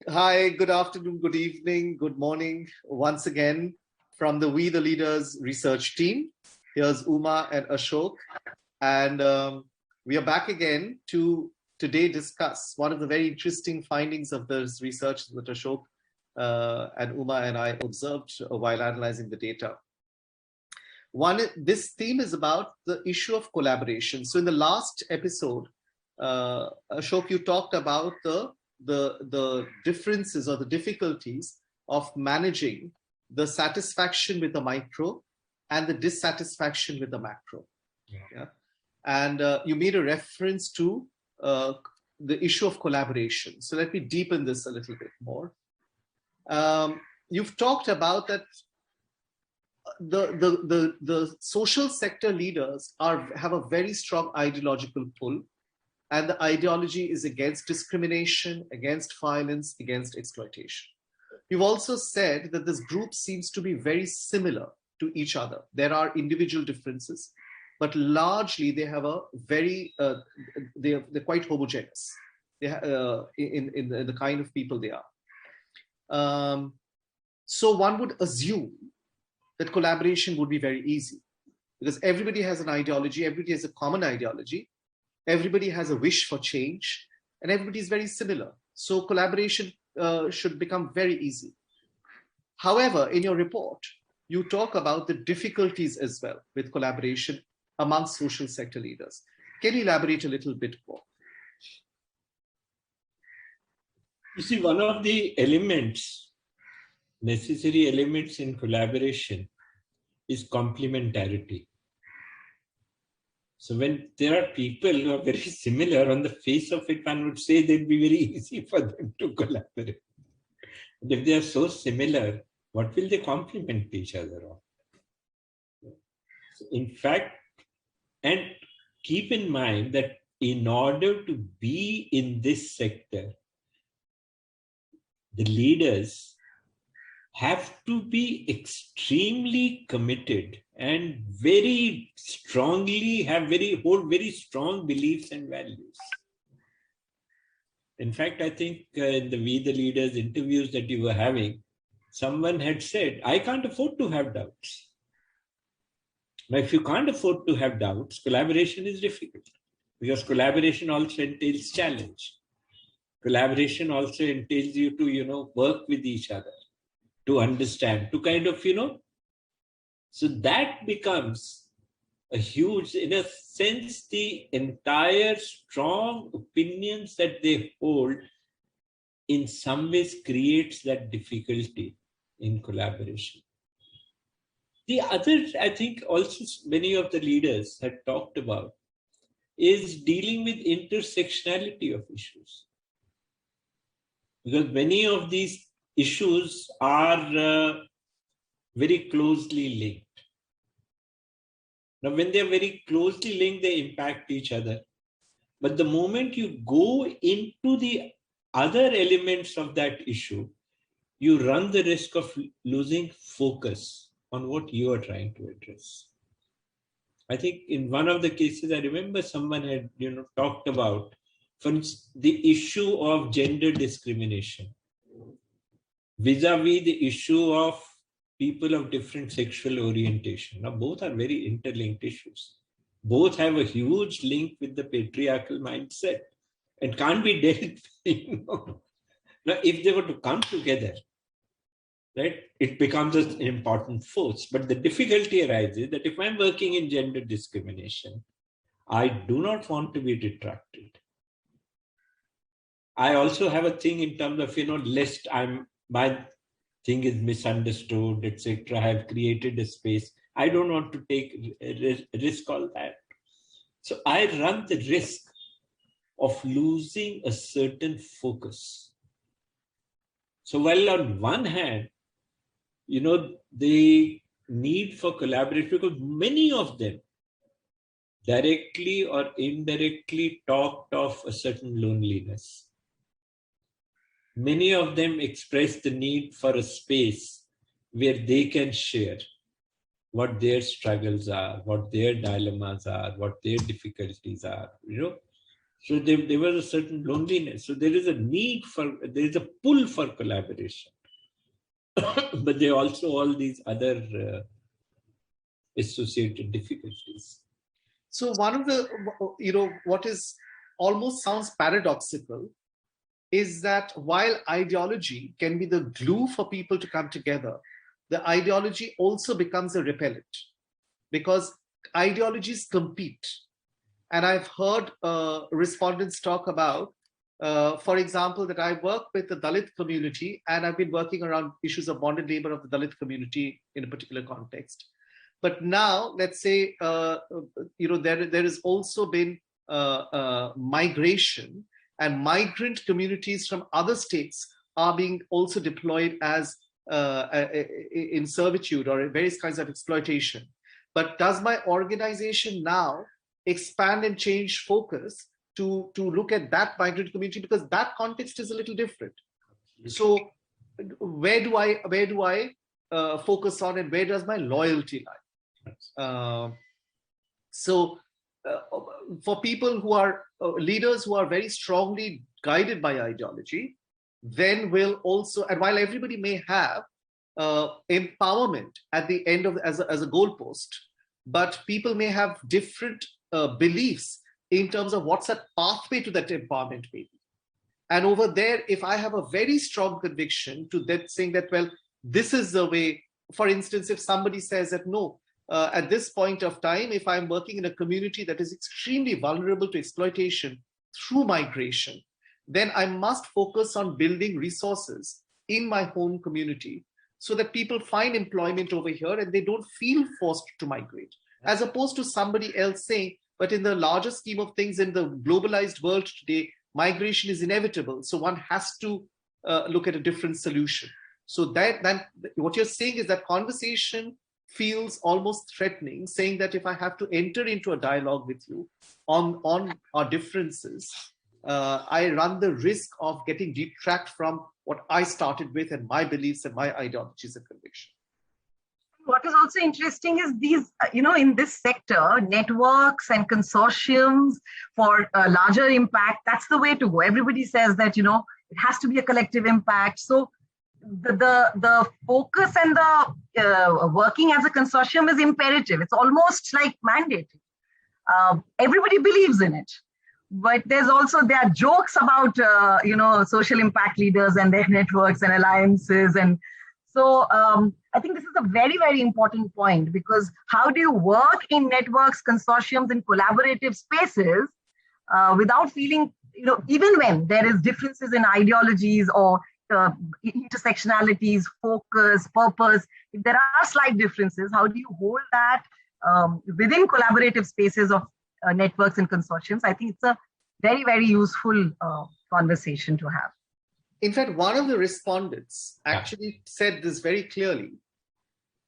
Hi, good afternoon, good evening, good morning. Once again, from the We the Leaders research team. Here's Uma and Ashok. And we are back again to today discuss one of the very interesting findings of this research that Ashok and Uma and I observed while analyzing the data. This theme is about the issue of collaboration. So in the last episode, Ashok, you talked about the differences or the difficulties of managing the satisfaction with the micro and the dissatisfaction with the macro. Yeah. And you made a reference to the issue of collaboration. So let me deepen this a little bit more. You've talked about that the social sector leaders have a very strong ideological pull, and the ideology is against discrimination, against violence, against exploitation. You've also said that this group seems to be very similar to each other. There are individual differences, but largely they have a very, they're quite homogeneous in the kind of people they are. So one would assume that collaboration would be very easy because everybody has an ideology, everybody has a common ideology, everybody has a wish for change, and everybody is very similar. So collaboration should become very easy. However, in your report, you talk about the difficulties as well with collaboration amongst social sector leaders. Can you elaborate a little bit more? You see, one of the elements, necessary elements in collaboration is complementarity. So when there are people who are very similar, on the face of it, one would say they'd be very easy for them to collaborate. And if they are so similar, what will they complement each other on? So in fact, and keep in mind that in order to be in this sector, the leaders have to be extremely committed and very strongly hold very strong beliefs and values. In fact, I think in the We the Leaders interviews that you were having, someone had said, I can't afford to have doubts. Now, if you can't afford to have doubts, collaboration is difficult because collaboration also entails challenge. Collaboration also entails you to, work with each other, to understand, to kind of, so that becomes a huge, in a sense, the entire strong opinions that they hold in some ways creates that difficulty in collaboration. The other, I think also many of the leaders had talked about is dealing with intersectionality of issues. Because many of these issues are very closely linked. Now, when they're very closely linked, they impact each other. But the moment you go into the other elements of that issue, you run the risk of losing focus on what you are trying to address. I think in one of the cases, I remember someone had talked about, for instance, the issue of gender discrimination vis-a-vis the issue of people of different sexual orientation. Now, both are very interlinked issues. Both have a huge link with the patriarchal mindset and can't be dealt. Now, if they were to come together, right, it becomes an important force. But the difficulty arises that if I'm working in gender discrimination, I do not want to be detracted. I also have a thing in terms of, lest my thing is misunderstood, etc. I have created a space. I don't want to take risk all that. So I run the risk of losing a certain focus. So while on one hand, the need for collaboration, because many of them directly or indirectly talked of a certain loneliness. Many of them express the need for a space where they can share what their struggles are, what their dilemmas are, what their difficulties are, So there was a certain loneliness. So there is a pull for collaboration. But there are also all these other associated difficulties. So one of the, what is almost sounds paradoxical is that while ideology can be the glue for people to come together, the ideology also becomes a repellent because ideologies compete. And I've heard respondents talk about, for example, that I work with the Dalit community and I've been working around issues of bonded labor of the Dalit community in a particular context. But now, let's say, there has also been migration, and migrant communities from other states are being also deployed as in servitude or various kinds of exploitation. But does my organization now expand and change focus to look at that migrant community, because that context is a little different? So where do I focus on, and where does my loyalty lie? For people who are leaders who are very strongly guided by ideology, then will also, and while everybody may have empowerment at the end of as a goalpost, but people may have different beliefs in terms of what's that pathway to that empowerment may be. And over there, if I have a very strong conviction to that, saying that, well, this is the way, for instance, if somebody says that, no, at this point of time, if I'm working in a community that is extremely vulnerable to exploitation through migration, then I must focus on building resources in my home community so that people find employment over here and they don't feel forced to migrate, as opposed to somebody else saying, but in the larger scheme of things, in the globalized world today, migration is inevitable. So one has to look at a different solution. So that what you're saying is that conversation feels almost threatening, saying that if I have to enter into a dialogue with you on our differences, I run the risk of getting detract from what I started with and my beliefs and my ideologies and convictions. What is also interesting is these, in this sector, networks and consortiums for a larger impact, that's the way to go. Everybody says that, it has to be a collective impact. So the focus and the working as a consortium is imperative. It's almost like mandated. Everybody believes in it. But there are jokes about, social impact leaders and their networks and alliances. And so I think this is a very, very important point, because how do you work in networks, consortiums, and collaborative spaces without feeling, even when there is differences in ideologies or intersectionalities, focus, purpose, if there are slight differences, how do you hold that within collaborative spaces of networks and consortiums? I think it's a very, very useful conversation to have. In fact, one of the respondents actually said this very clearly,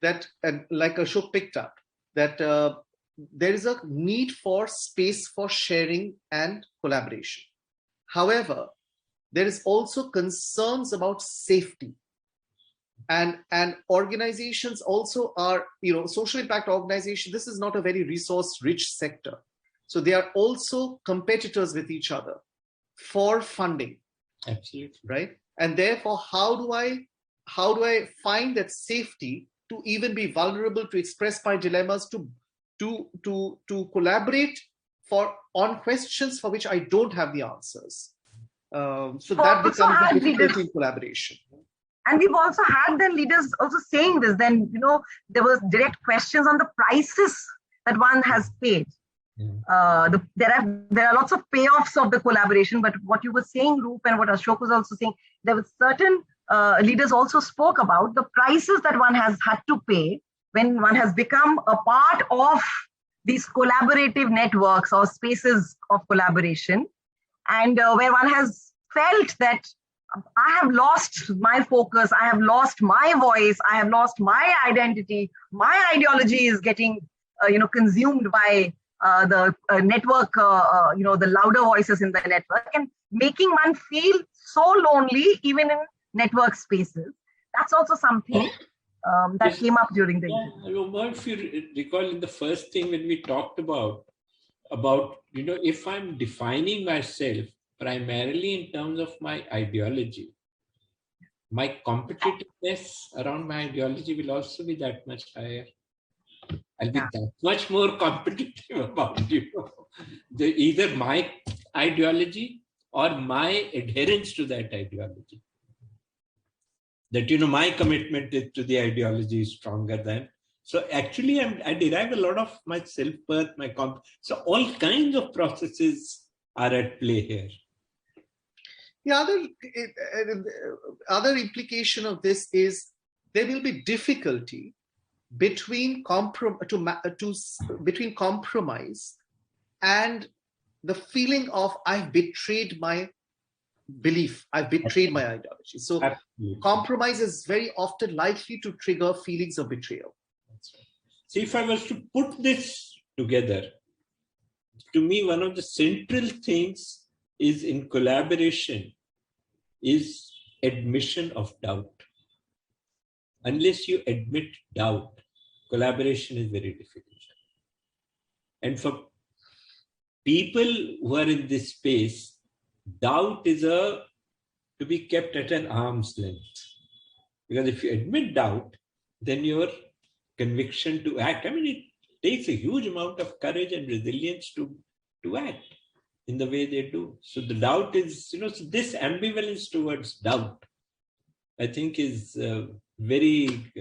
that, and like Ashok picked up, that there is a need for space for sharing and collaboration. However, there is also concerns about safety. And organizations also are, social impact organizations, this is not a very resource-rich sector. So they are also competitors with each other for funding. Absolutely. Right. And therefore, how do I find that safety to even be vulnerable to express my dilemmas, to collaborate on questions for which I don't have the answers. So that becomes a difficulty in collaboration. And we've also had the leaders also saying this. Then, there was direct questions on the prices that one has paid. There are lots of payoffs of the collaboration, but what you were saying, Roop, and what Ashok was also saying, there were certain leaders also spoke about the prices that one has had to pay when one has become a part of these collaborative networks or spaces of collaboration, and where one has felt that I have lost my focus, I have lost my voice, I have lost my identity, my ideology is getting consumed by the network, the louder voices in the network, and making one feel so lonely even in network spaces. That's also something that came up during the interview. If you recall, in the first thing when we talked about about, if I'm defining myself primarily in terms of my ideology, my competitiveness around my ideology will also be that much higher. I'll be that much more competitive about, either my ideology or my adherence to that ideology. That, my commitment to the ideology is stronger than. So actually, I derive a lot of my self-worth, so all kinds of processes are at play here. The other implication of this is there will be difficulty between between compromise and the feeling of I've betrayed my belief, I've betrayed my ideology. So absolutely. Compromise is very often likely to trigger feelings of betrayal. That's right. See, if I was to put this together, to me, one of the central things is in collaboration is admission of doubt. Unless you admit doubt, collaboration is very difficult. And for people who are in this space, doubt is to be kept at an arm's length. Because if you admit doubt, then your conviction to act, it takes a huge amount of courage and resilience to act in the way they do. So the doubt is, so this ambivalence towards doubt, I think is very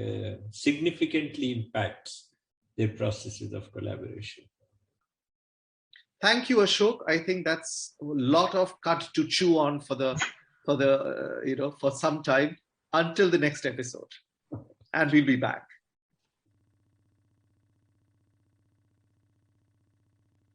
significantly impacts the processes of collaboration. Thank you, Ashok. I think that's a lot of cut to chew on for some time until the next episode. And we'll be back.